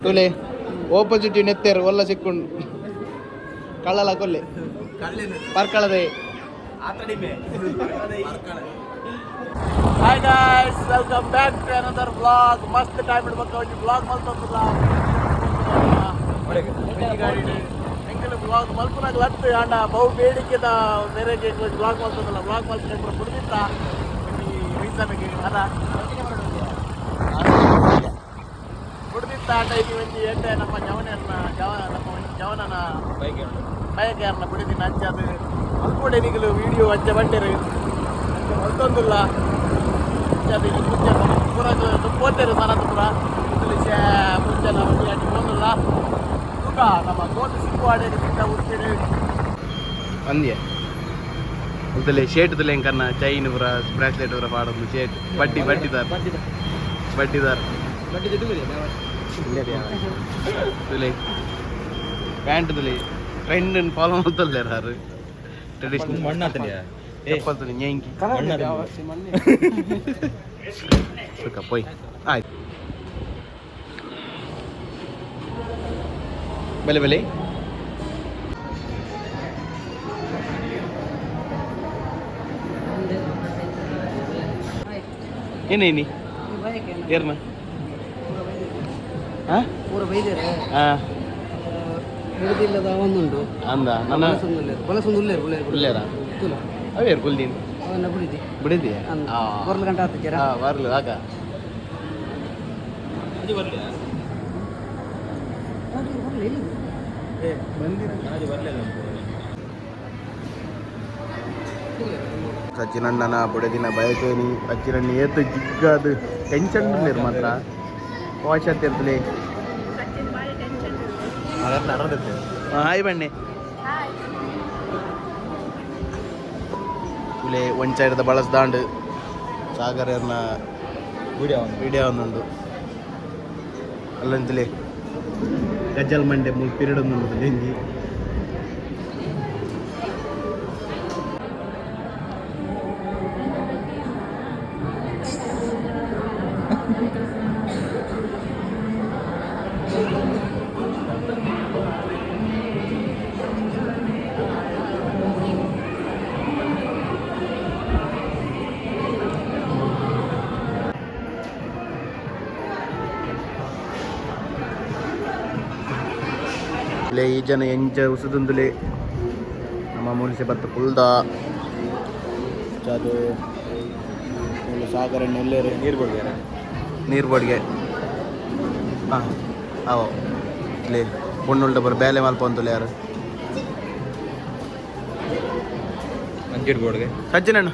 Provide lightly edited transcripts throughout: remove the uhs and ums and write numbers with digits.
ತುಲೆ ಓಪೋಸಿಟ್ ನೆತ್ತೇರು ಒಲ್ಲ ಸಿಕ್ಕೊಂಡು ಕಳ್ಳಲ Kolle ಪರ್ಕಳದೆ Hi guys, welcome back to another vlog. ಮಸ್ತ್ time ಇಡ್ಬೇಕು ಈ ವ್ಲಾಗ್ ಮಲ್ತಂದಿಲ್ಲ ಹೆಂಗೆಲ್ಲ ವ್ಲಾಗ್ ಮಲ್ಪನಾಗ ಲತ್ತು ಅಣ್ಣ ಬಹು ಬೇಡಿಕೆದ ಮೇರೆಗೆ ವ್ಲಾಗ್ ಮಲ್ತಂದಿಲ್ಲ ವ್ಲಾಗ್ ಮಲ್ಕೊಂಡು ಬಿಡ್ದಿತ್ತ ರೀಸನ್ಗೆ ಅದ ಬಿಡ್ದಿತ್ತ ಆಟ ಈಗ ಒಂಜಿ ಎಡ್ಡೆ ನಮ್ಮ ಜವನನ ಬೈಕೇರ್ನ ಬಿಡಿದಿನ ಅಂಚೆ ಅದು ಮಲ್ಪೊಡೆ ನಿಗಲು ವೀಡಿಯೋ ಅಂಚೆ ಬಂಡೇರು ಮಲ್ತೊಂದಿಲ್ಲ ಅದು ಪೂರಾಗ ಪೋತೇರು ಸನಂತಪುರ ಮುಂಚೆಲ್ಲ ಒಂದು ಅಡ್ಡಿ ಬಂದಿಲ್ಲ ತೂಕ ನಮ್ಮ ಗೋತು ಸಿಕ್ಕು ಆಡೇನು ಸಿಕ್ಕ ಹುಡುಕಿಡಿ ಅಂದ್ಯ ಉದಲೆ ಶೇಟ್ದಲೆ ಕನ್ನ ಚೈನ್ ಪುರ ಬ್ರಾಸ್ಲೆಟ್ ಪುರ ಪಾಡೋದು ಶೇಟ್ ಬಡ್ಡಿದಾರ್ ತುಲೆ ಪ್ಯಾಂಟ್ ತುಲೆ ಟ್ರೆಂಡ್ ಫಾಲೋ ಮಾಡ್ತಲ್ಲ ಯಾರು ಟ್ರೆಡಿಷನಲ್ ಮಣ್ಣಾತಲಿಯಾ చెప్పదు న్యాయంకి పోయి ಆಯ್ತು ಬಲೆ ಬಲೆ ಏನೇನಿ ಏರ್ನ ಹಿಡಿದಿಲ್ಲದ ಒಂದುಂಟು ಅಂದ ನನ್ನ ಬಲಸೊಂದುಲ್ಲೇರ ಅವೇರು ಕುಲ್ದೀನ್ ಬಿಡಿದೀಯ ಬರ್ಲು ಗಂಟೆ ಆಗ್ತಿದ್ದೀರಾ ಬರ್ಲು ಆಗ ಸಚಿನಣ್ಣನ ಬುಡದಿನ ಬಯಕೇನಿ ಅಚ್ಚಿನಣ್ಣ ಏತು ಜಿಗ್ಗದು ಟೆನ್ಷನ್ ಇರ್ಲೇರು ಮಾತ್ರ ವಾಶತ್ ಇರ್ತಲೇ ಹಾಯ್ ಬಣ್ಣೆ ತುಲೆ ಒಂಚೈರದ ಬಳಸ್ದಾಂಡು ಸಾಗರನ ವಿಡಿಯೋ ಒಂದುಂಡು ಅಲ್ಲಂತಲೇ ಗಜ್ಜಲ್ ಮಂಡೆ ಮೂರು ಪೀರಿಯಡ್ ಒಂದುಂಡು ಲೆಂಜಿ ಈ ಜನ ಎಂಚ ಉಸುದುಂದುಲೆ ನಮ್ಮ ಮುನಿಸಿ ಬತ್ತ ಪುಲ್ದ ಅದು ಸಾಗರ ನೆಲ್ಲೇರು ನೀರು ಬಡ್ಗೆ ಹಾಂ ಅವು ಇಲ್ಲಿ ಪುಣ್ಣುಲ್ಟ ಬರ ಬೇಲೆ ಮಲ್ಪ ಅಂತಲ್ಲ ಯಾರು ಅಂಚಿಡ್ಬೋಡ್ಗೆ ಸಜ್ಜನಣ್ಣ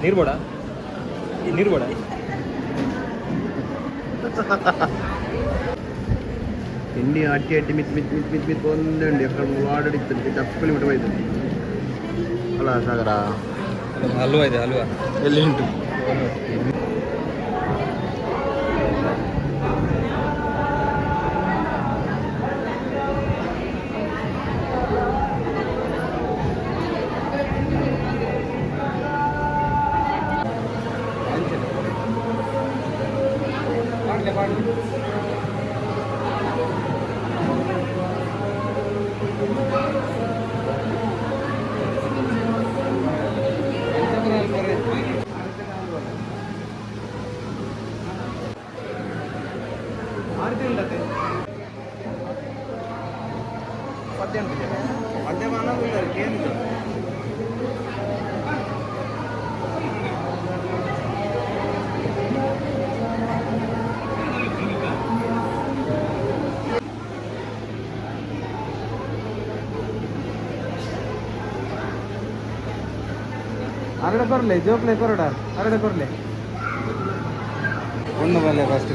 ನೀರು ಬೋಡ ತಿಂಡಿ ಅಟ್ಟಿ ಮಿತ್ ಒಂದೇ ಉಂಡು ಎక్కడ ಆಡಡಿತ್ತು ಚಪ್ಪಲಿ ಬಿಟ್ಟು ಹೋಯ್ತು ಅಲ್ಲ ಸಾಗರ ಹಲ್ವಾ ಇದೆ ಎಲ್ಲಿ ಉಂಟು ಅರಡೆ ಕೊರ್ಲೆ ಜೋಕ್ಲೆ ಕೊರಡ ಅರಡೆ ಕೊರ್ಲೆ ಒಂದು ಬಲ್ಲೆ ಫಸ್ಟ್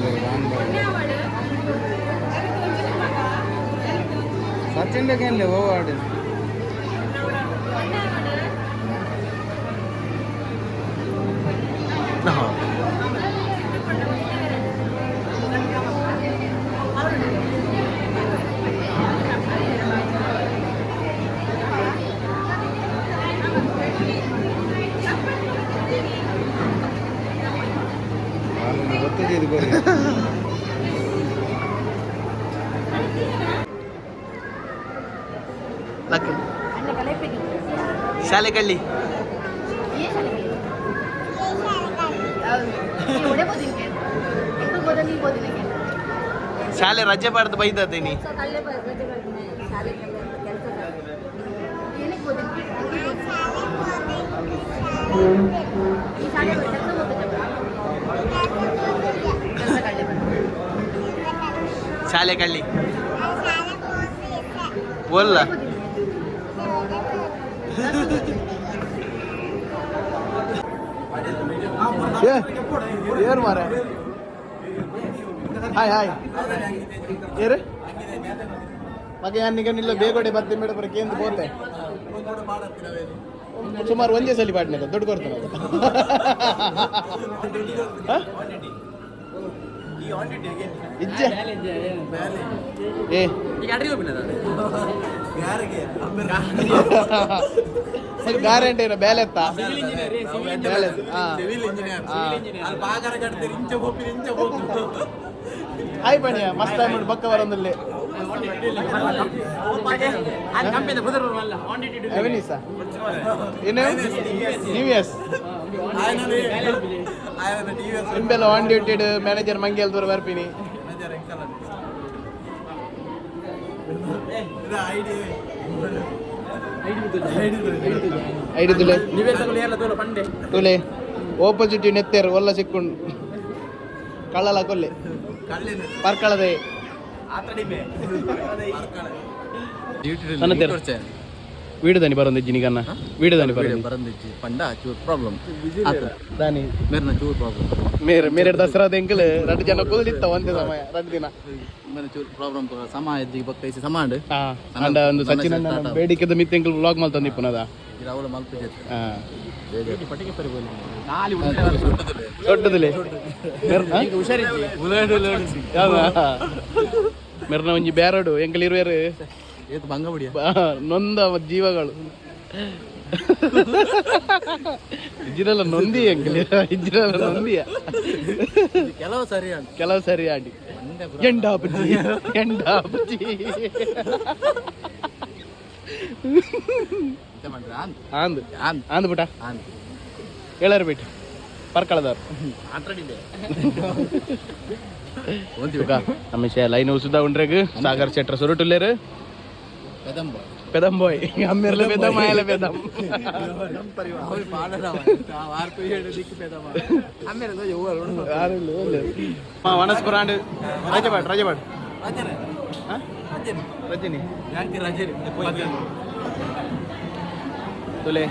ಸಚಿನ್ ಬೇಕೇನ್ಲೆ ಓವಾರ್ಡ್ ಸಾಕು ಶಾಲೆ ಕಳ್ಳಿ ಶಾಲೆ ರಜೆ ಬಾರ್ದು ಬೈದೀನಿ ಶಾಲೆ ಕಳ್ಳಿ ಬೋಲ್ಲ ಏರ್ ಮಾರ ಹಾಯ್ ಹಾಯ್ ಏರು ಮಗ ನಿಲ್ಲ ಬೇಗೋಡೆ ಬರ್ತೀನಿ ಮೇಡಮ್ ಬರಕ್ಕೆ ಎಂದು ಬೋರ್ಲೆ ಸುಮಾರು ಒಂದೇ ಸಲ ಪಾಡ್ನೆ ದೊಡ್ಡ ಕೊಡ್ತಾನೆ ಇಜ್ಜೆ ಏ ಗ್ಯಾರಂಟಿ ಏನೋ ಬೇಲೆ ಎತ್ತ ಹಾಯ್ ಬಣ್ಣಿಯ ಮಸ್ತ್ ಆಗಿ ನೋಡಿ ಬಕ್ಕ ಬರೋದಲ್ಲಿ ಏನು ಟಿವಿಎಸ್ ನಿಂಬೆಲ್ಲ ಆನ್ ಡ್ಯೂಟೆಡ್ ಮ್ಯಾನೇಜರ್ ಮಂಗೇಲ್ ದೂರ ಬರ್ತೀನಿ ಐಡಿ ತುಲೆ ಓಪೋಸಿಟ್ ನೆತ್ತೇರು ಒಲ್ಲ ಸಿಕ್ಕೊಂಡು ಕಳ್ಳಲ ಕೊಲ್ಲೆ ಪರ್ಕಳದೆ వీడదని బరంది నీకన్నా వీడదని బరంది పండ చూర్ ప్రాబ్లం దాని మేరన చూర్ ప్రాబ్లం మేరే దసరా దెంకల్ రెండు జನ ಕುದಲಿತ್ತ ಒಂದೇ ಸಮಯ ಎರಡು ದಿನ ಮೇರೆ ಚೂರ್ ಪ್ರಾಬ್ಲಮ್ ಸಮಾಯ ಇದ್ದಿ ಬಕ್ಕೈಸಿ ಸಮಾಂಡ್ ಅಂಡ ಒಂದು ಸಚಿನ್ ಅಣ್ಣ ಬೇಡಿಕೆದ ಮಿತ್ತೆಂಕಲ್ ವ್ಲಾಗ್ ಮಾಡ್ತಂದಿ ಪುನದ ಇರಾವಳ ಮಲ್ಪಜೆ ಪಟಿಕೆ ಪರಿಬೋಲಿ ನಾಲಿ ದೊಡ್ಡದಲೆ ಈಗ ಹುಷಾರಿದ್ದಿ ಉಲಾಡು ಮೇರನ ಒಂಜಿ ಬ್ಯಾರಡು ಎಂಕಲ್ ಇರುವೇರು ಏತು ಬಂಗ ಬಿಡಿಯ ನೊಂದ ಜೀವಗಳು ಇಜ್ಜಿರಲ್ಲ ನೊಂದಿ ಎಂಕಲ್ ಇಜ್ಜಿರಲ್ಲ ನೊಂದಿಯ ಕೆಲವು ಸರಿ ಆಡಿ ಎಂಡಾಪುಜಿ ಆಂದು ಆಂದು ಬಿಟ ಹೇಳಾರ ಬಿಟ್ಟು ಪರ್ಕಳದವ್ರು ಹಮೇಶ ಲೈನ್ ಉಸುದ ಉಂಡ್ರೆಗ್ ಸಾಗರ್ ಶೆಟ್ರ ಸುರುಟುಲ್ಲೇರು పెదంబోయ్ అమ్మేర్ల పెదం ఆయల పెదం అవి పాడరావ వార్పు ఏడు దిక్కు పెదమ అమ్మేర్ల ఎవరు ఆరులు మా వనస్పురాండ్ రాజబాడ్ రజని యాంకి రజని तुले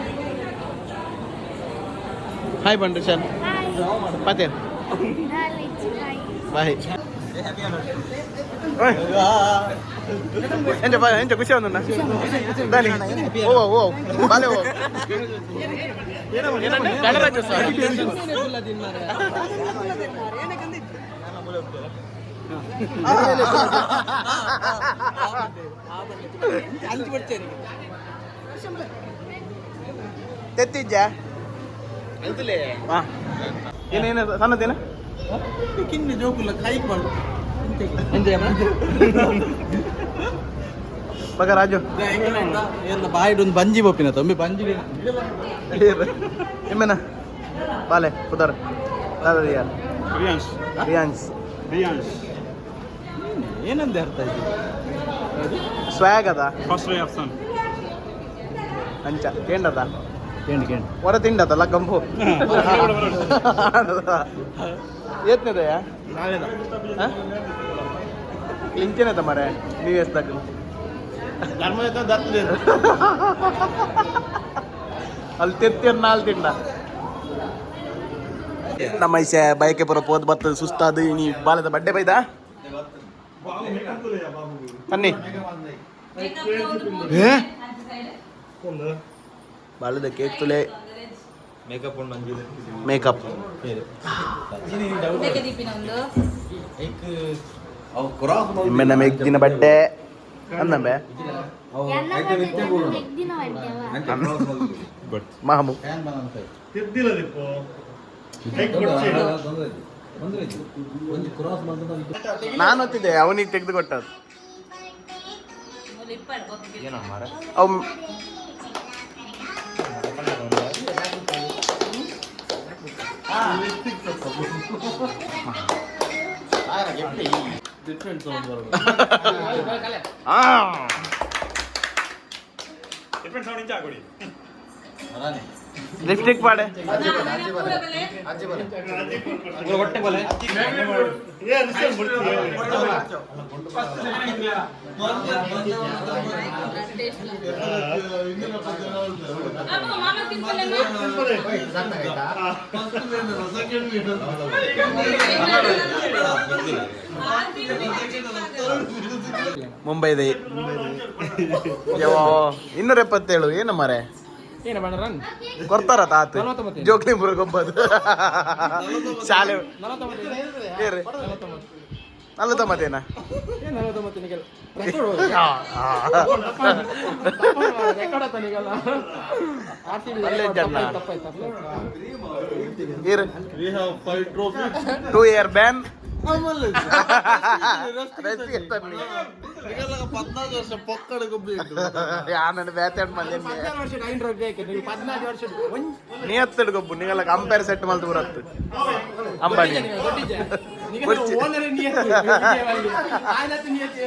हाय पंडुशन पातेर बाय ಎಂತ ಖುಷಿ ಅವನನ್ನ ದಾನಿ ಓ ಓ ಬಾಲೆ ಓ ಗಣರಾಜ್ಯ ಸರ್ ತೆತ್ತಿಜ್ಜ ಏನೇನು ಸಣ್ಣದೇನ ಕಿನ್ನ ಜೋಕುಲ್ಲ ಕೈ ಮಾಡು ಬಗ ರಾಜು ಬಾಯಿಡೊಂದು ಬಂಜಿ ಬೊಪ್ಪಿನ ತೊಂಬಿ ಬಂಜಿ ಎಮ್ಮೆನ ಬಾಲೆ ಉದರ್ ಯಾರು ರಿಯಾನ್ಸ್ ಏನಂದೆ ಅರ್ಥ ಇದೆ ಸ್ವ್ಯಾಗ್ ಅದ ಅಂಚ ಕೇಂಡದ ಕೇಂಡ್ ಹೊರ ತಿಂಡದಲ್ಲ ಕಂಬು ಏತ್ನದಯ ಇಂಚೇನದ ಮರೆ ನೀವು ಎಸ್ದಾಗ ಅಲ್ಲಿ ತೆತ್ತಿಯರ್ ನಾಲ್ ತಿಂಡ ನಮ್ಮ ಐಸೆ ಬಯಕೆ ಬರೋ ಪೋದ್ ಬತ್ತ ಸುಸ್ತಾದ ನೀ ಬಾಲದ ಬಡ್ಡೆ ಬೈದ ತನ್ನಿ ಬಾಲದ ಕೇಕ್ ತುಲೆ ಮೇಕಪ್ ನಿಮ್ಮೆನ್ನ ಮೇಕ್ ದಿನ ಬಡ್ಡೆ ಅಂದಂಬೆ ಮಾಮು ನಾನು ಹೊತ್ತಿದ್ದೆ ಅವನಿಗೆ ತೆಗೆದು ಕೊಟ್ಟದ್ದು ಅವು ಲಿಪ್ಸ್ಟಿಕ್ ಪಾಡೆ ಹೊಟ್ಟೆ ಬಲೆ ಮುಂಬೈದೆ 277 ಏನು ಮರೆ ಏನು ಬೇಡ ರನ್ ಕೊಡ್ತಾರ ತಾತ 49. ಜೋಕ್ಲಿಪುರ ಗೊಬ್ಬದು ಶಾಲೆ ಏರಿ 49 ಏನು 49 ನಿಗಲ್ ಒಳ್ಳೆ ಜನ. ಏರಿ 2 year ban 14 ವರ್ಷ ಪೊಕ್ಕಡ ಗೊಬ್ಬಿ ಯಾನನ್ನು ಬೇತಾಡ್ ಮಂದಿ 14 ವರ್ಷದ ಐನ್ ಬೇಕು ನೀವು 14 ವರ್ಷದ ನಿಯತ್ತಡ್ ಗೊಬ್ಬು ನಿಗಲ್ಲ ಕಂಪೇರ್ ಸೆಟ್ ಮಲ್ತು ಬರತ್ತು ಅಂಬಾನಿ ಓನರ್ ನಿಯತ್ತು ಆಯ್ತು ನಿಯತ್ತು